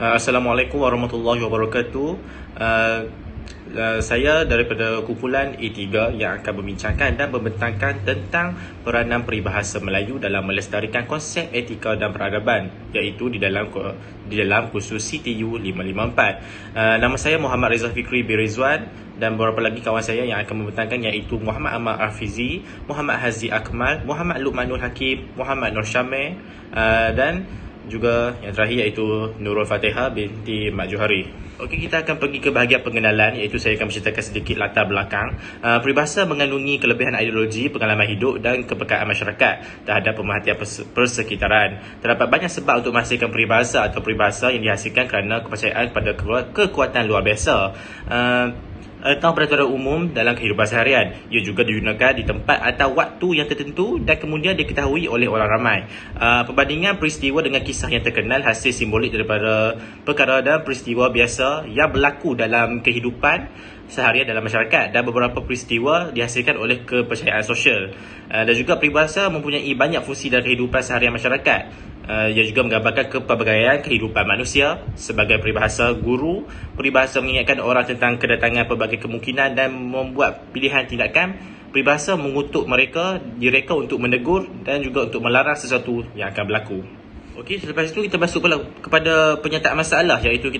Assalamualaikum warahmatullahi wabarakatuh. Uh, saya daripada kumpulan A3 yang akan membincangkan dan membentangkan tentang peranan peribahasa Melayu dalam melestarikan konsep etika dan peradaban, iaitu di dalam kursus CTU 554. Nama saya Muhammad Reza Fikri bin Rizwan dan beberapa lagi kawan saya yang akan membentangkan, iaitu Muhammad Ahmad Afizi, Muhammad Hazi Akmal, Muhammad Luqmanul Hakim, Muhammad Nur Syamil, dan juga yang terakhir iaitu Nurul Fatihah binti Mak Johari. Okey, kita akan pergi ke bahagian pengenalan, iaitu saya akan menceritakan sedikit latar belakang. Peribahasa mengandungi kelebihan ideologi, pengalaman hidup dan kepekaan masyarakat terhadap pemerhatian persekitaran. Terdapat banyak sebab untuk menghasilkan peribahasa atau peribahasa yang dihasilkan kerana kepercayaan pada kekuatan luar biasa atau peraturan umum dalam kehidupan seharian. Ia juga digunakan di tempat atau waktu yang tertentu dan kemudian diketahui oleh orang ramai. Perbandingan peristiwa dengan kisah yang terkenal hasil simbolik daripada perkara dan peristiwa biasa yang berlaku dalam kehidupan seharian dalam masyarakat, dan beberapa peristiwa dihasilkan oleh kepercayaan sosial. Dan juga peribahasa mempunyai banyak fungsi dalam kehidupan seharian masyarakat. Ia juga menggambarkan kepelbagaian kehidupan manusia. Sebagai peribahasa guru, peribahasa mengingatkan orang tentang kedatangan pelbagai kemungkinan dan membuat pilihan tindakan. Peribahasa mengutuk direka untuk menegur dan juga untuk melarang sesuatu yang akan berlaku. Okey, selepas itu kita masuk pula kepada penyataan masalah, iaitu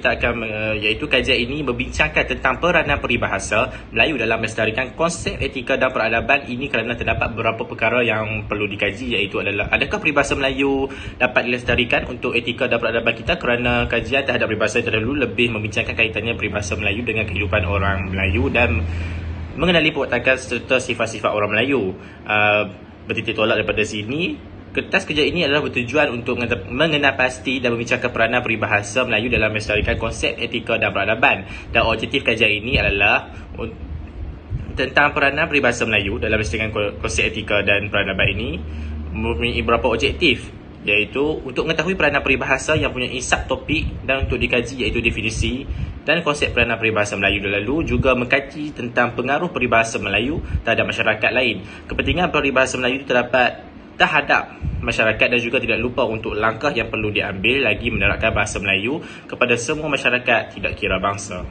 kajian ini membincangkan tentang peranan peribahasa Melayu dalam melestarikan konsep etika dan peradaban ini kerana terdapat beberapa perkara yang perlu dikaji, iaitu adalah adakah peribahasa Melayu dapat dilestarikan untuk etika dan peradaban kita, kerana kajian terhadap peribahasa terdahulu lebih membincangkan kaitannya peribahasa Melayu dengan kehidupan orang Melayu dan mengenali perwatakan serta sifat-sifat orang Melayu. Bertitik tolak daripada sini, kertas kerja ini adalah bertujuan untuk mengenal pasti dan membincangkan peranan peribahasa Melayu dalam melestarikan konsep etika dan peradaban. Dan objektif kajian ini adalah tentang peranan peribahasa Melayu dalam melestarikan konsep etika dan peradaban ini mempunyai beberapa objektif, iaitu untuk mengetahui peranan peribahasa yang punya subtopik dan untuk dikaji, iaitu definisi dan konsep peranan peribahasa Melayu lalu juga mengkaji tentang pengaruh peribahasa Melayu terhadap masyarakat lain. Kepentingan peribahasa Melayu terdapat terhadap masyarakat dan juga tidak lupa untuk langkah yang perlu diambil lagi menerapkan bahasa Melayu kepada semua masyarakat, tidak kira bangsa.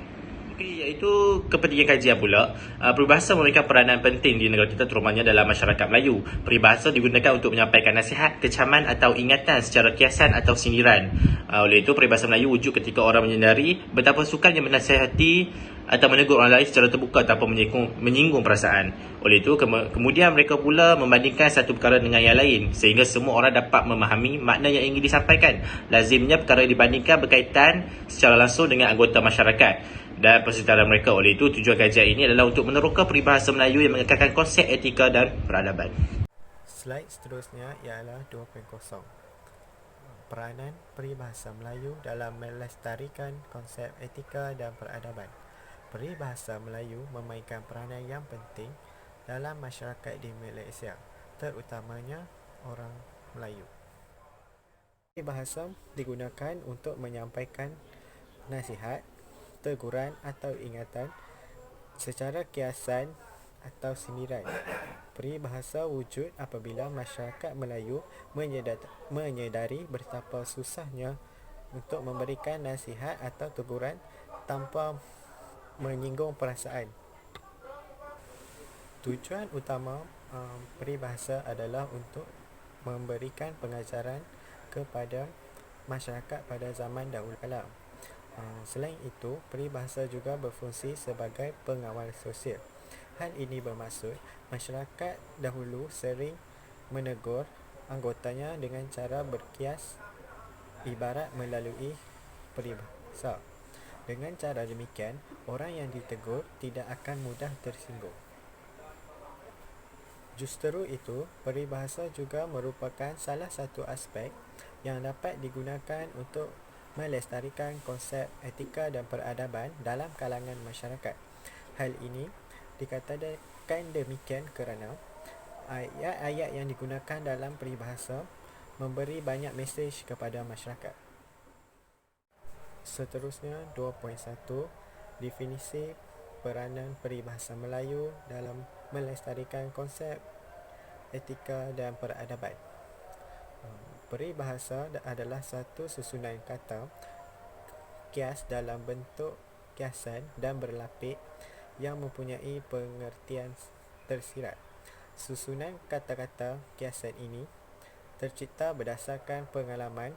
Iaitu kepentingan kajian pula, peribahasa memberikan peranan penting di negara kita, terutamanya dalam masyarakat Melayu. Peribahasa digunakan untuk menyampaikan nasihat, kecaman atau ingatan secara kiasan atau sindiran. Oleh itu, peribahasa Melayu wujud ketika orang menyedari betapa sukarnya menasihati atau menegur orang lain secara terbuka tanpa menyinggung perasaan. Oleh itu, kemudian mereka pula membandingkan satu perkara dengan yang lain sehingga semua orang dapat memahami makna yang ingin disampaikan. Lazimnya perkara yang dibandingkan berkaitan secara langsung dengan anggota masyarakat dan persekitaran mereka. Oleh itu, tujuan kajian ini adalah untuk meneroka peribahasa Melayu yang mengekalkan konsep etika dan peradaban. Slide seterusnya ialah 2.0. Peranan peribahasa Melayu dalam melestarikan konsep etika dan peradaban. Peribahasa Melayu memainkan peranan yang penting dalam masyarakat di Malaysia, terutamanya orang Melayu. Peribahasa digunakan untuk menyampaikan nasihat, teguran atau ingatan secara kiasan atau sindiran. Peribahasa wujud apabila masyarakat Melayu menyedari betapa susahnya untuk memberikan nasihat atau teguran tanpa menyinggung perasaan. Tujuan utama peribahasa adalah untuk memberikan pengajaran kepada masyarakat pada zaman dahulu kala. Selain itu, peribahasa juga berfungsi sebagai pengawal sosial. Hal ini bermaksud masyarakat dahulu sering menegur anggotanya dengan cara berkias ibarat melalui peribahasa. Dengan cara demikian, orang yang ditegur tidak akan mudah tersinggung. Justru itu, peribahasa juga merupakan salah satu aspek yang dapat digunakan untuk melestarikan konsep etika dan peradaban dalam kalangan masyarakat. Hal ini dikatakan demikian kerana ayat-ayat yang digunakan dalam peribahasa memberi banyak mesej kepada masyarakat. Seterusnya 2.1, definisi peranan peribahasa Melayu dalam melestarikan konsep etika dan peradaban. Peribahasa adalah satu susunan kata kias dalam bentuk kiasan dan berlapik yang mempunyai pengertian tersirat. Susunan kata-kata kiasan ini tercipta berdasarkan pengalaman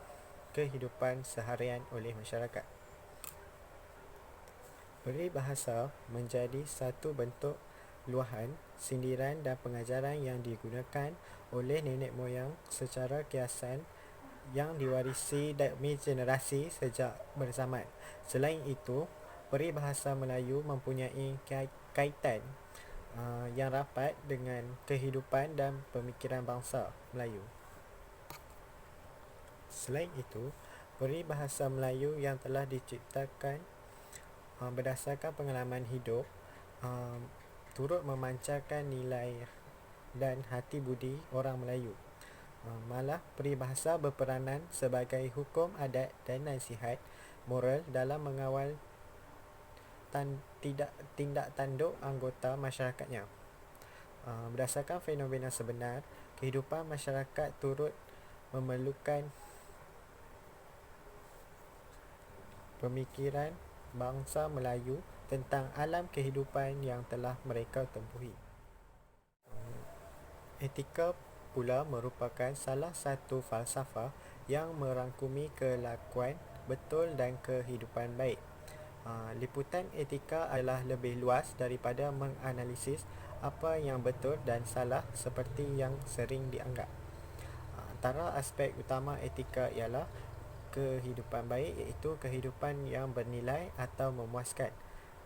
kehidupan seharian oleh masyarakat. Peribahasa menjadi satu bentuk luahan, sindiran dan pengajaran yang digunakan oleh nenek moyang secara kiasan yang diwarisi demi generasi sejak berzaman. Selain itu, peribahasa Melayu mempunyai kaitan yang rapat dengan kehidupan dan pemikiran bangsa Melayu. Selain itu, peribahasa Melayu yang telah diciptakan berdasarkan pengalaman hidup turut memancarkan nilai dan hati budi orang Melayu. Malah peribahasa berperanan sebagai hukum adat dan nasihat moral dalam mengawal tindak tanduk anggota masyarakatnya. Berdasarkan fenomena sebenar, kehidupan masyarakat turut memerlukan pemikiran bangsa Melayu tentang alam kehidupan yang telah mereka tempuhi. Etika pula merupakan salah satu falsafah yang merangkumi kelakuan betul dan kehidupan baik. Liputan etika adalah lebih luas daripada menganalisis apa yang betul dan salah seperti yang sering dianggap. Antara aspek utama etika ialah kehidupan baik, iaitu kehidupan yang bernilai atau memuaskan,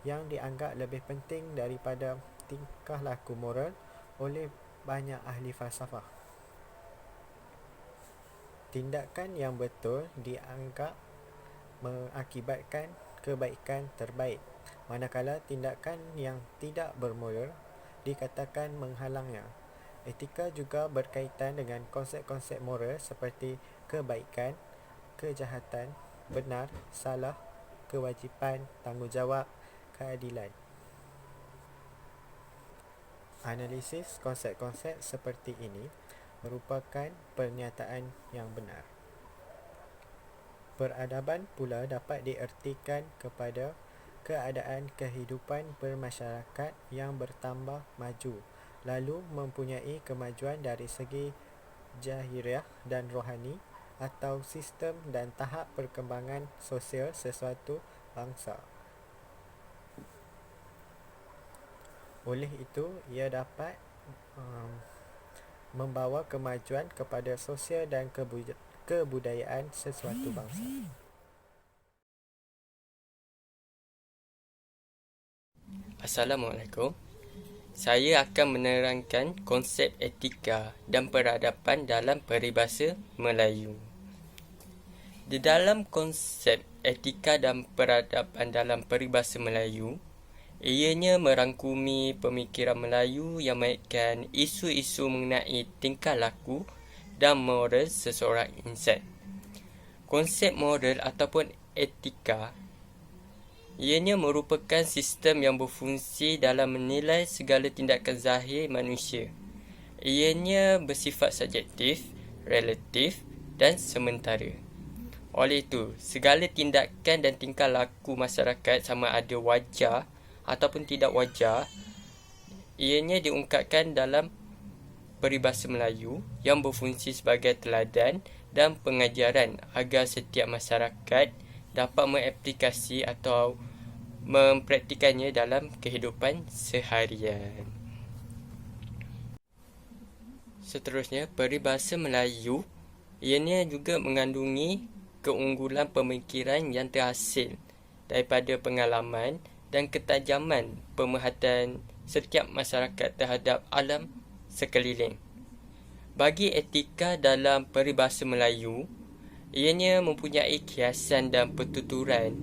yang dianggap lebih penting daripada tingkah laku moral oleh banyak ahli falsafah. Tindakan yang betul dianggap mengakibatkan kebaikan terbaik, manakala tindakan yang tidak bermoral dikatakan menghalangnya. Etika juga berkaitan dengan konsep-konsep moral seperti kebaikan, kejahatan, benar, salah, kewajipan, tanggungjawab, keadilan. Analisis konsep-konsep seperti ini merupakan pernyataan yang benar. Peradaban pula dapat diertikan kepada keadaan kehidupan bermasyarakat yang bertambah maju, lalu mempunyai kemajuan dari segi zahiriah dan rohani, atau sistem dan tahap perkembangan sosial sesuatu bangsa. Oleh itu, ia dapat membawa kemajuan kepada sosial dan kebudayaan sesuatu bangsa. Assalamualaikum. Saya akan menerangkan konsep etika dan peradaban dalam peribahasa Melayu. Di dalam konsep etika dan peradaban dalam peribahasa Melayu, ianya merangkumi pemikiran Melayu yang mengaitkan isu-isu mengenai tingkah laku dan moral seseorang insan. Konsep moral ataupun etika ianya merupakan sistem yang berfungsi dalam menilai segala tindakan zahir manusia. Ianya bersifat subjektif, relatif dan sementara. Oleh itu, segala tindakan dan tingkah laku masyarakat sama ada wajar ataupun tidak wajar, ianya diungkapkan dalam peribahasa Melayu yang berfungsi sebagai teladan dan pengajaran agar setiap masyarakat dapat mengaplikasi atau mempraktikannya dalam kehidupan seharian. Seterusnya, peribahasa Melayu ianya juga mengandungi keunggulan pemikiran yang terhasil daripada pengalaman dan ketajaman pemerhatian setiap masyarakat terhadap alam sekeliling. Bagi etika dalam peribahasa Melayu, ianya mempunyai kiasan dan pertuturan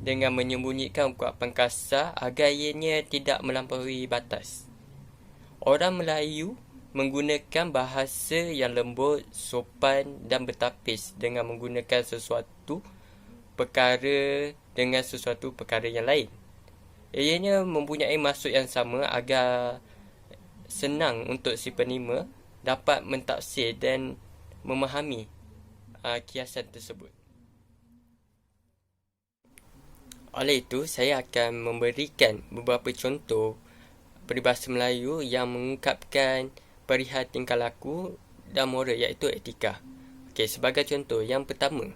dengan menyembunyikan ungkapan kasar agar ianya tidak melampaui batas. Orang Melayu menggunakan bahasa yang lembut, sopan dan bertapis dengan menggunakan sesuatu perkara dengan sesuatu perkara yang lain. Ianya mempunyai maksud yang sama agar senang untuk si penerima dapat mentafsir dan memahami kiasan tersebut. Oleh itu, saya akan memberikan beberapa contoh peribahasa Melayu yang mengungkapkan perihal tingkah laku dan moral, iaitu etika. Okey, sebagai contoh, yang pertama,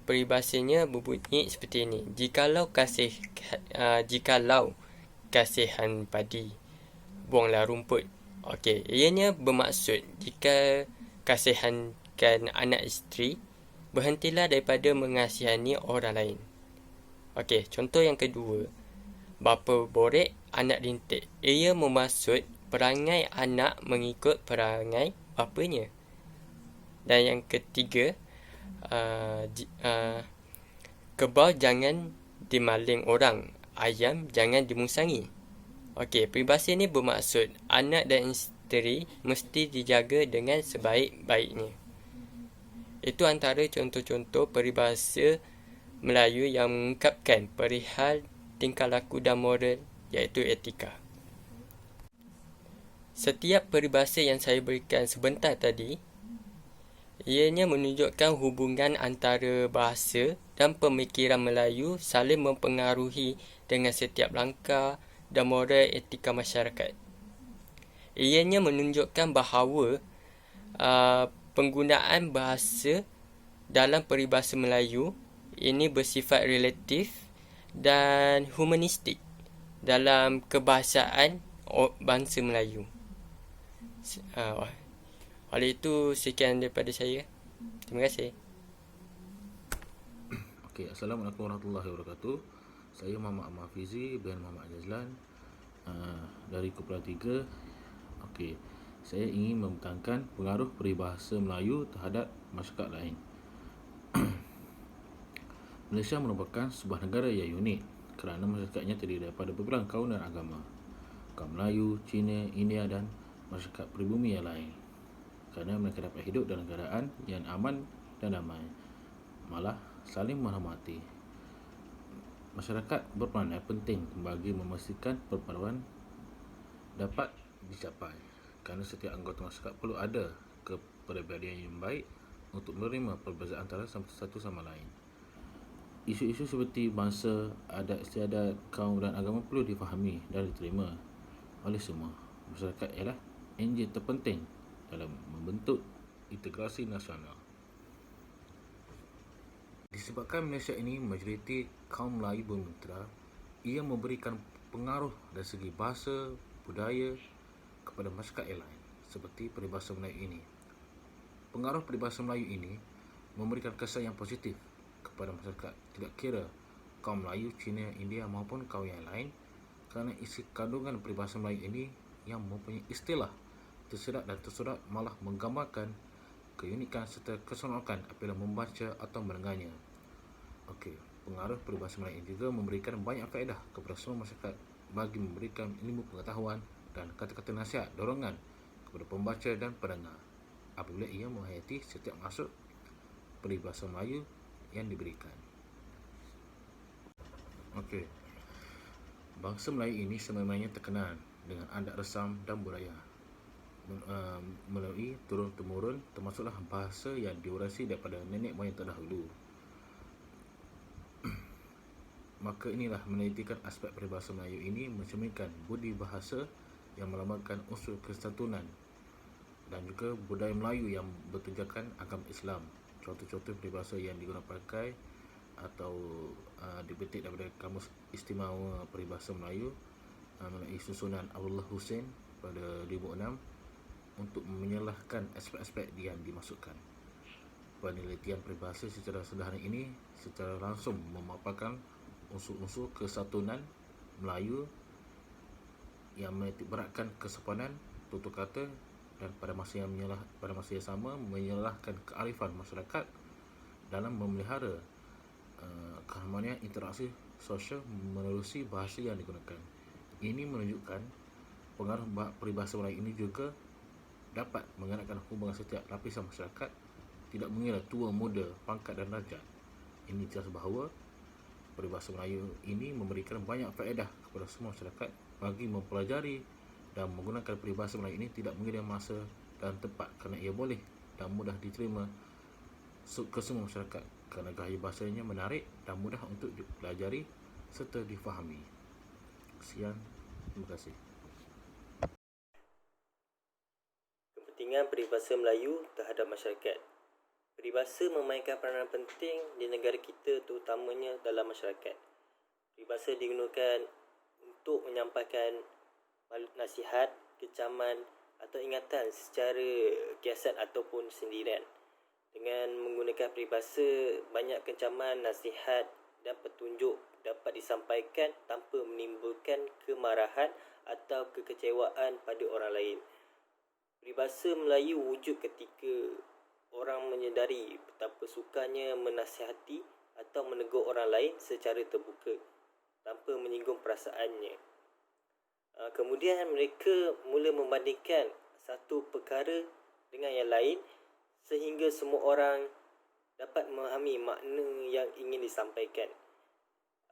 peribahasanya berbunyi seperti ini. Jikalau kasihan padi, buanglah rumput. Okey, ianya bermaksud jika kasihankan anak isteri, berhentilah daripada mengasihani orang lain. Okey, contoh yang kedua. Bapa borek, anak rintik. Ia bermaksud perangai anak mengikut perangai bapanya. Dan yang ketiga, kebau jangan dimaling orang, ayam jangan dimusangi. Okey, peribahasa ini bermaksud anak dan isteri mesti dijaga dengan sebaik-baiknya. Itu antara contoh-contoh peribahasa Melayu yang mengungkapkan perihal tingkah laku dan moral, iaitu etika. Setiap peribahasa yang saya berikan sebentar tadi, ianya menunjukkan hubungan antara bahasa dan pemikiran Melayu saling mempengaruhi dengan setiap langkah dan moral etika masyarakat. Ianya menunjukkan bahawa penggunaan bahasa dalam peribahasa Melayu ini bersifat relatif dan humanistik dalam kebahasaan bangsa Melayu. Oleh itu, sekian daripada saya. Terima kasih. Okey, Assalamualaikum warahmatullahi wabarakatuh. Saya Muhammad Ahmad Fizi bin Muhammad Jazlan dari Kumpulan 3. Okey, saya ingin membentangkan pengaruh peribahasa Melayu terhadap masyarakat lain. Malaysia merupakan sebuah negara yang unik kerana masyarakatnya terdiri daripada berbagai kaum dan agama. Kaum Melayu, Cina, India dan masyarakat pribumi yang lain. Kerana mereka dapat hidup dalam keadaan yang aman dan damai, malah saling menghormati. Masyarakat berperanan penting bagi memastikan perpaduan dapat dicapai, kerana setiap anggota masyarakat perlu ada kepribadian yang baik untuk menerima perbezaan antara satu sama lain. Isu-isu seperti bangsa, adat istiadat, kaum dan agama perlu difahami dan diterima oleh semua. Masyarakat ialah enjin terpenting dalam membentuk integrasi nasional. Disebabkan Malaysia ini majoriti kaum Melayu bermitra, ia memberikan pengaruh dari segi bahasa, budaya kepada masyarakat yang lain, seperti peribahasa Melayu ini. Pengaruh peribahasa Melayu ini memberikan kesan yang positif kepada masyarakat, tidak kira kaum Melayu, Cina, India maupun kaum yang lain, kerana isi kandungan peribahasa Melayu ini yang mempunyai istilah terserat dan tersurat malah menggambarkan keunikan serta keseronokan apabila membaca atau mendengarnya. Okey, pengaruh peribahasa Melayu ini juga memberikan banyak faedah kepada semua masyarakat bagi memberikan ilmu pengetahuan dan kata-kata nasihat dorongan kepada pembaca dan pendengar apabila ia menghayati setiap maksud peribahasa Melayu yang diberikan. Okey, bangsa Melayu ini sememangnya terkenal dengan adat resam dan budaya melalui turun-temurun, termasuklah bahasa yang diwarisi daripada nenek moyang terdahulu. Maka inilah menelitikan aspek peribahasa Melayu ini mencerminkan budi bahasa yang melambangkan unsur kesatuan dan juga budaya Melayu yang bertujukan agama Islam. Contoh-contoh peribahasa yang digunakan pakai atau dipetik daripada Kamus Istimewa Peribahasa Melayu melalui susunan Abdullah Hussein pada 2006 untuk menyelahkan aspek-aspek yang dimasukkan. Penelitian peribahasa secara sederhana ini secara langsung memaparkan unsur-unsur kesatuan Melayu yang menitik beratkan kesopanan, tutur kata dan pada masa yang sama menyelahkan kearifan masyarakat dalam memelihara keharmonian interaksi sosial menerusi bahasa yang digunakan. Ini menunjukkan pengaruh peribahasa Melayu ini juga dapat mengeratkan hubungan setiap lapisan masyarakat, tidak mengira tua, muda, pangkat dan darjat. Ini jelas bahawa peribahasa Melayu ini memberikan banyak faedah kepada semua masyarakat bagi mempelajari dan menggunakan peribahasa Melayu ini tidak mengira masa dan tempat, kerana ia boleh dan mudah diterima ke semua masyarakat kerana gaya bahasanya menarik dan mudah untuk dipelajari serta difahami. Sekian, terima kasih. Kepentingan peribahasa Melayu terhadap masyarakat. Peribahasa memainkan peranan penting di negara kita, terutamanya dalam masyarakat. Peribahasa digunakan untuk menyampaikan nasihat, kecaman atau ingatan secara kiasan ataupun sendirian. Dengan menggunakan peribahasa, banyak kecaman, nasihat dan petunjuk dapat disampaikan tanpa menimbulkan kemarahan atau kekecewaan pada orang lain. Peribahasa Melayu wujud ketika orang menyedari betapa sukanya menasihati atau menegur orang lain secara terbuka tanpa menyinggung perasaannya. Kemudian mereka mula membandingkan satu perkara dengan yang lain sehingga semua orang dapat memahami makna yang ingin disampaikan.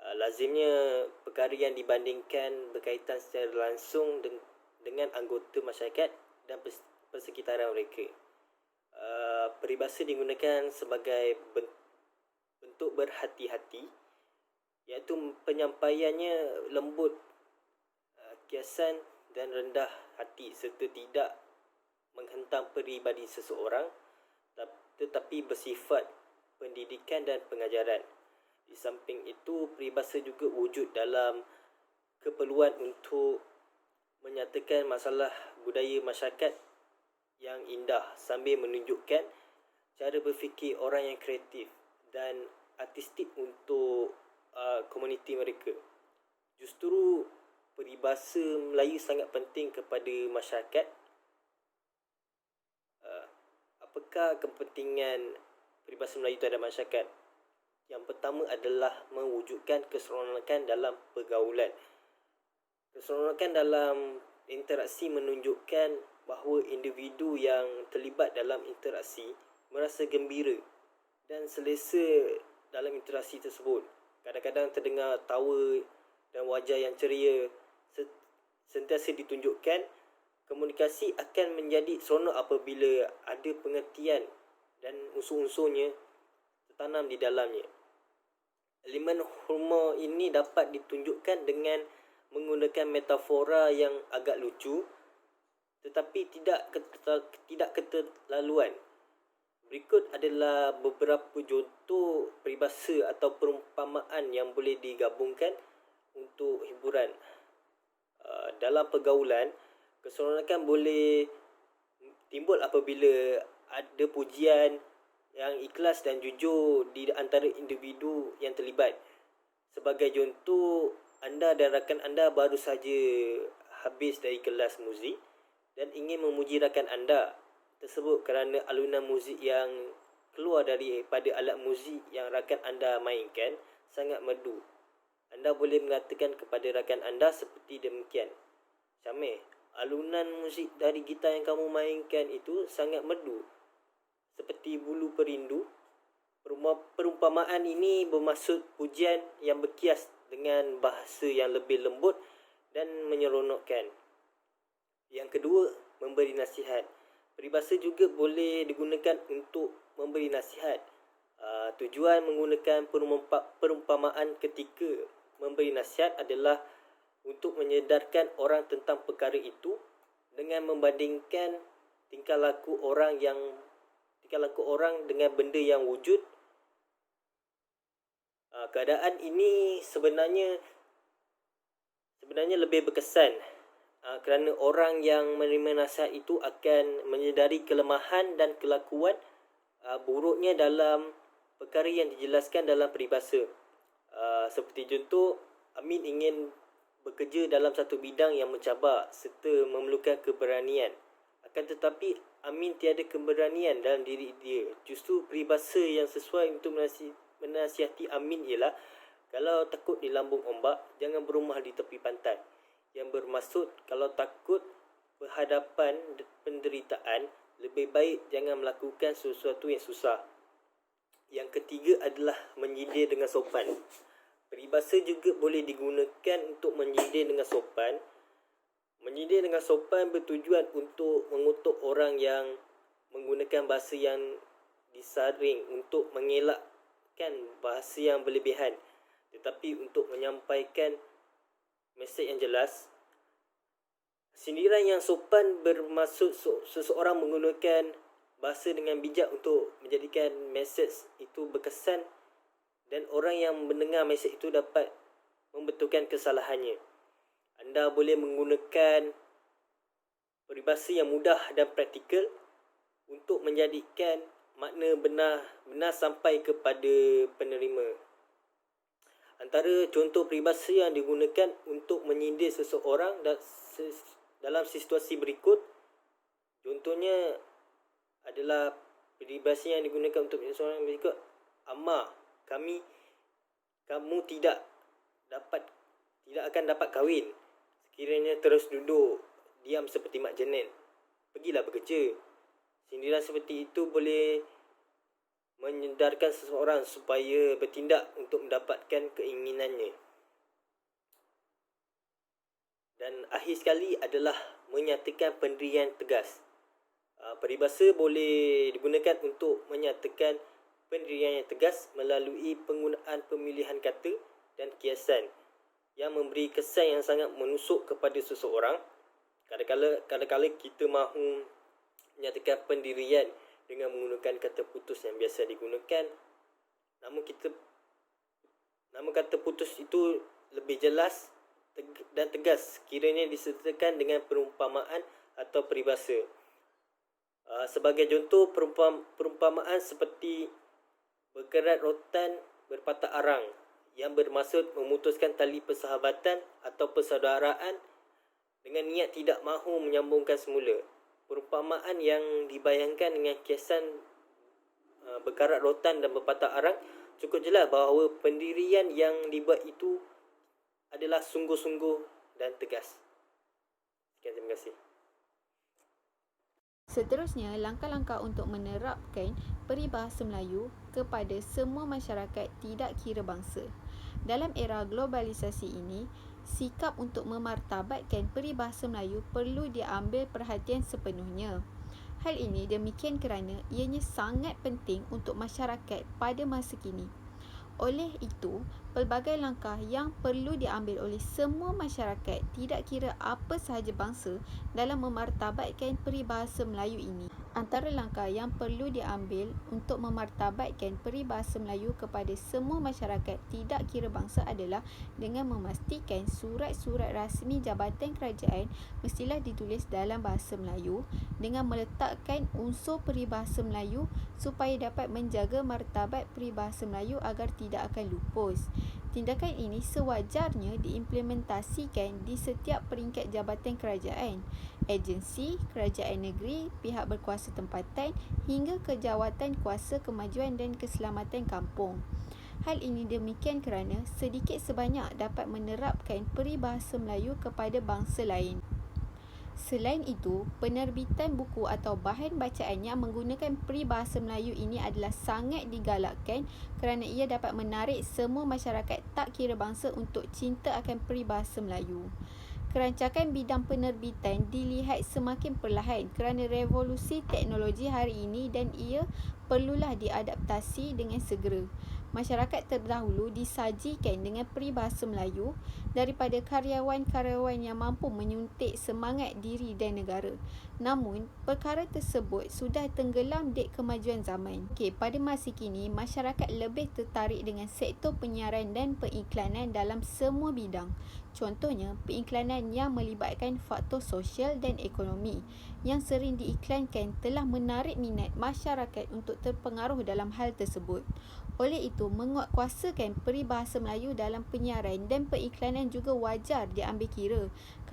Lazimnya perkara yang dibandingkan berkaitan secara langsung dengan anggota masyarakat dan persekitaran mereka. Peribahasa digunakan sebagai bentuk berhati-hati, iaitu penyampaiannya lembut, kiasan dan rendah hati serta tidak menghentam peribadi seseorang, tetapi bersifat pendidikan dan pengajaran. Di samping itu, peribahasa juga wujud dalam keperluan untuk menyatakan masalah budaya masyarakat yang indah sambil menunjukkan cara berfikir orang yang kreatif dan artistik untuk komuniti mereka. Justru peribahasa Melayu sangat penting kepada masyarakat. Apakah kepentingan peribahasa Melayu terhadap masyarakat? Yang pertama adalah mewujudkan keseronokan dalam pergaulan. Keseronokan dalam interaksi menunjukkan bahawa individu yang terlibat dalam interaksi merasa gembira dan selesa dalam interaksi tersebut. Kadang-kadang terdengar tawa dan wajah yang ceria sentiasa ditunjukkan. Komunikasi akan menjadi seronok apabila ada pengertian dan unsur-unsurnya tertanam di dalamnya. Elemen humor ini dapat ditunjukkan dengan menggunakan metafora yang agak lucu tetapi tidak keterlaluan. Berikut adalah beberapa contoh peribahasa atau perumpamaan yang boleh digabungkan untuk hiburan. Dalam pergaulan, keseronokan boleh timbul apabila ada pujian yang ikhlas dan jujur di antara individu yang terlibat. Sebagai contoh, anda dan rakan anda baru saja habis dari kelas muzik dan ingin memuji rakan anda tersebut kerana alunan muzik yang keluar daripada alat muzik yang rakan anda mainkan sangat merdu. Anda boleh mengatakan kepada rakan anda seperti demikian. Syamil, alunan muzik dari gitar yang kamu mainkan itu sangat merdu, seperti bulu perindu. Perumpamaan ini bermaksud pujian yang berkias dengan bahasa yang lebih lembut dan menyeronokkan. Yang kedua, memberi nasihat. Peribahasa juga boleh digunakan untuk memberi nasihat. Tujuan menggunakan perumpamaan ketika memberi nasihat adalah untuk menyedarkan orang tentang perkara itu dengan membandingkan tingkah laku orang dengan benda yang wujud. Keadaan ini sebenarnya lebih berkesan kerana orang yang menerima nasihat itu akan menyedari kelemahan dan kelakuan buruknya dalam perkara yang dijelaskan dalam peribahasa. Seperti contoh, Amin ingin bekerja dalam satu bidang yang mencabar serta memerlukan keberanian. Akan tetapi Amin tiada keberanian dalam diri dia. Justru peribahasa yang sesuai untuk menasihati Amin ialah, kalau takut di lambung ombak, jangan berumah di tepi pantai. Yang bermaksud, kalau takut berhadapan penderitaan, lebih baik jangan melakukan sesuatu yang susah. Yang ketiga adalah menyindir dengan sopan. Peribahasa juga boleh digunakan untuk menyindir dengan sopan. Menyindir dengan sopan bertujuan untuk mengutuk orang yang menggunakan bahasa yang disaring untuk mengelakkan bahasa yang berlebihan. Tetapi untuk menyampaikan mesej yang jelas, sindiran yang sopan bermaksud seseorang menggunakan bahasa dengan bijak untuk menjadikan mesej itu berkesan dan orang yang mendengar mesej itu dapat membetulkan kesalahannya. Anda boleh menggunakan peribahasa yang mudah dan praktikal untuk menjadikan makna benar sampai kepada penerima. Antara contoh peribahasa yang digunakan untuk menyindir seseorang dalam situasi berikut, contohnya adalah peribahasa yang digunakan untuk seseorang berikut. Amma, kamu tidak akan dapat kahwin sekiranya terus duduk diam seperti mak jenin. Pergilah bekerja. Sindiran seperti itu boleh menyedarkan seseorang supaya bertindak untuk mendapatkan keinginannya. Dan akhir sekali adalah menyatakan pendirian tegas. Peribahasa boleh digunakan untuk menyatakan pendirian yang tegas melalui penggunaan pemilihan kata dan kiasan yang memberi kesan yang sangat menusuk kepada seseorang. Kadang-kadang kita mahu menyatakan pendirian dengan menggunakan kata putus yang biasa digunakan. Namun kata putus itu lebih jelas dan tegas kiranya disertakan dengan perumpamaan atau peribahasa. Sebagai contoh, perumpamaan seperti berkerat rotan berpatah arang yang bermaksud memutuskan tali persahabatan atau persaudaraan dengan niat tidak mahu menyambungkan semula. Perumpamaan yang dibayangkan dengan kiasan berkarat rotan dan berpatah arang cukup jelas bahawa pendirian yang dibuat itu adalah sungguh-sungguh dan tegas. Sekian, terima kasih. Seterusnya, langkah-langkah untuk menerapkan peribahasa Melayu kepada semua masyarakat tidak kira bangsa. Dalam era globalisasi ini, sikap untuk memartabatkan peribahasa Melayu perlu diambil perhatian sepenuhnya. Hal ini demikian kerana ianya sangat penting untuk masyarakat pada masa kini. Oleh itu, pelbagai langkah yang perlu diambil oleh semua masyarakat tidak kira apa sahaja bangsa dalam memartabatkan peribahasa Melayu ini. Antara langkah yang perlu diambil untuk memartabatkan peribahasa Melayu kepada semua masyarakat tidak kira bangsa adalah dengan memastikan surat-surat rasmi Jabatan Kerajaan mestilah ditulis dalam bahasa Melayu dengan meletakkan unsur peribahasa Melayu supaya dapat menjaga martabat peribahasa Melayu agar tidak akan lupus. Tindakan ini sewajarnya diimplementasikan di setiap peringkat jabatan kerajaan, agensi, kerajaan negeri, pihak berkuasa tempatan hingga ke Jawatan Kuasa Kemajuan dan Keselamatan Kampung. Hal ini demikian kerana sedikit sebanyak dapat menerapkan peribahasa Melayu kepada bangsa lain. Selain itu, penerbitan buku atau bahan bacaan yang menggunakan peribahasa Melayu ini adalah sangat digalakkan kerana ia dapat menarik semua masyarakat tak kira bangsa untuk cinta akan peribahasa Melayu. Kerancakan bidang penerbitan dilihat semakin perlahan kerana revolusi teknologi hari ini dan ia perlulah diadaptasi dengan segera. Masyarakat terdahulu disajikan dengan peribahasa Melayu daripada karyawan-karyawan yang mampu menyuntik semangat diri dan negara. Namun, perkara tersebut sudah tenggelam dek kemajuan zaman. Pada masa kini, masyarakat lebih tertarik dengan sektor penyiaran dan periklanan dalam semua bidang. Contohnya, periklanan yang melibatkan faktor sosial dan ekonomi yang sering diiklankan telah menarik minat masyarakat untuk terpengaruh dalam hal tersebut. Oleh itu, menguatkuasakan peribahasa Melayu dalam penyiaran dan periklanan juga wajar diambil kira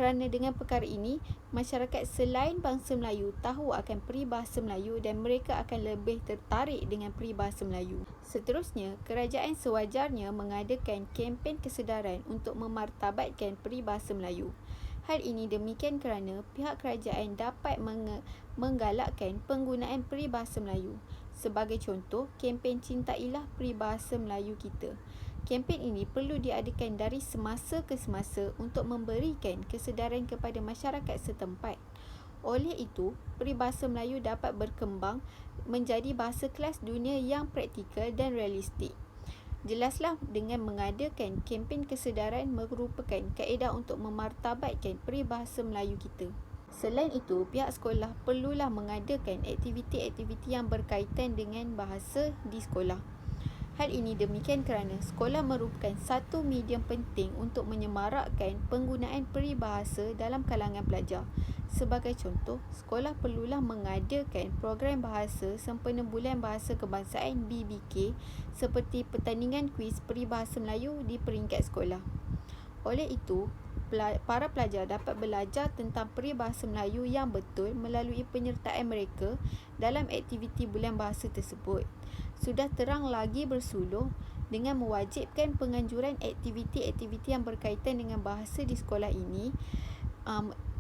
kerana dengan perkara ini, masyarakat selain bangsa Melayu tahu akan peribahasa Melayu dan mereka akan lebih tertarik dengan peribahasa Melayu. Seterusnya, kerajaan sewajarnya mengadakan kempen kesedaran untuk memartabatkan peribahasa Melayu. Hal ini demikian kerana pihak kerajaan dapat menggalakkan penggunaan peribahasa Melayu. Sebagai contoh, kempen Cintailah Peribahasa Melayu Kita. Kempen ini perlu diadakan dari semasa ke semasa untuk memberikan kesedaran kepada masyarakat setempat. Oleh itu, peribahasa Melayu dapat berkembang menjadi bahasa kelas dunia yang praktikal dan realistik. Jelaslah dengan mengadakan kempen kesedaran merupakan kaedah untuk memartabatkan peribahasa Melayu kita. Selain itu, pihak sekolah perlulah mengadakan aktiviti-aktiviti yang berkaitan dengan bahasa di sekolah. Hal ini demikian kerana sekolah merupakan satu medium penting untuk menyemarakkan penggunaan peribahasa dalam kalangan pelajar. Sebagai contoh, sekolah perlulah mengadakan program bahasa sempena Bulan Bahasa Kebangsaan BBK seperti pertandingan kuis peribahasa Melayu di peringkat sekolah. Oleh itu, para pelajar dapat belajar tentang peribahasa Melayu yang betul melalui penyertaan mereka dalam aktiviti Bulan Bahasa tersebut. Sudah terang lagi bersuluh dengan mewajibkan penganjuran aktiviti-aktiviti yang berkaitan dengan bahasa di sekolah ini.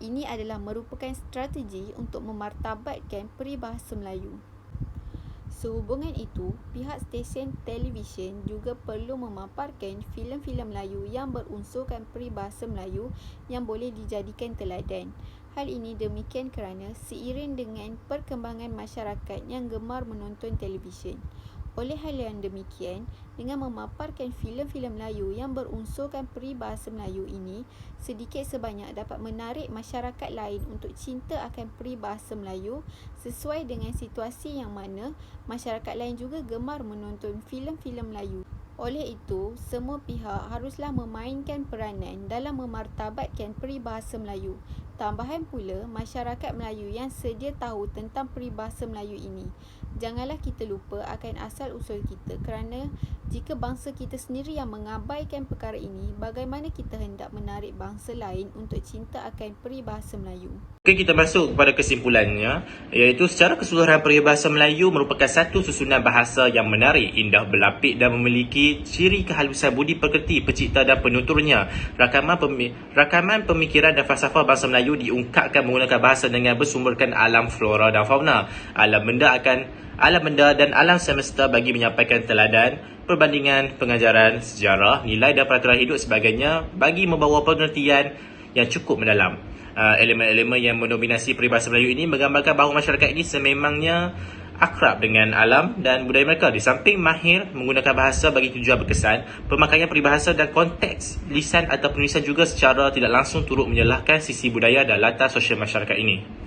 Ini adalah merupakan strategi untuk memartabatkan peribahasa Melayu. Sehubungan itu, pihak stesen televisyen juga perlu memaparkan filem-filem Melayu yang berunsurkan peribahasa Melayu yang boleh dijadikan teladan. Hal ini demikian kerana seiring dengan perkembangan masyarakat yang gemar menonton televisyen. Oleh hal yang demikian, dengan memaparkan filem-filem Melayu yang berunsurkan peribahasa Melayu ini, sedikit sebanyak dapat menarik masyarakat lain untuk cinta akan peribahasa Melayu sesuai dengan situasi yang mana masyarakat lain juga gemar menonton filem-filem Melayu. Oleh itu, semua pihak haruslah memainkan peranan dalam memartabatkan peribahasa Melayu. Tambahan pula, masyarakat Melayu yang sedia tahu tentang peribahasa Melayu ini. Janganlah kita lupa akan asal-usul kita kerana jika bangsa kita sendiri yang mengabaikan perkara ini, bagaimana kita hendak menarik bangsa lain untuk cinta akan peribahasa Melayu? Okey, kita masuk kepada kesimpulannya, iaitu secara keseluruhan peribahasa Melayu merupakan satu susunan bahasa yang menarik, indah berlapik dan memiliki ciri kehalusan budi pekerti pencipta dan penuturnya. Rakaman pemikiran dan falsafah bahasa Melayu diungkapkan menggunakan bahasa dengan bersumberkan alam flora dan fauna, alam benda dan alam semesta bagi menyampaikan teladan, perbandingan, pengajaran, sejarah, nilai dan peraturan hidup sebagainya bagi membawa pengertian yang cukup mendalam. Elemen-elemen yang mendominasi peribahasa Melayu ini menggambarkan bahawa masyarakat ini sememangnya akrab dengan alam dan budaya mereka. Di samping mahir menggunakan bahasa bagi tujuan berkesan, pemakaian peribahasa dan konteks lisan atau penulisan juga secara tidak langsung turut menyalahkan sisi budaya dan latar sosial masyarakat ini.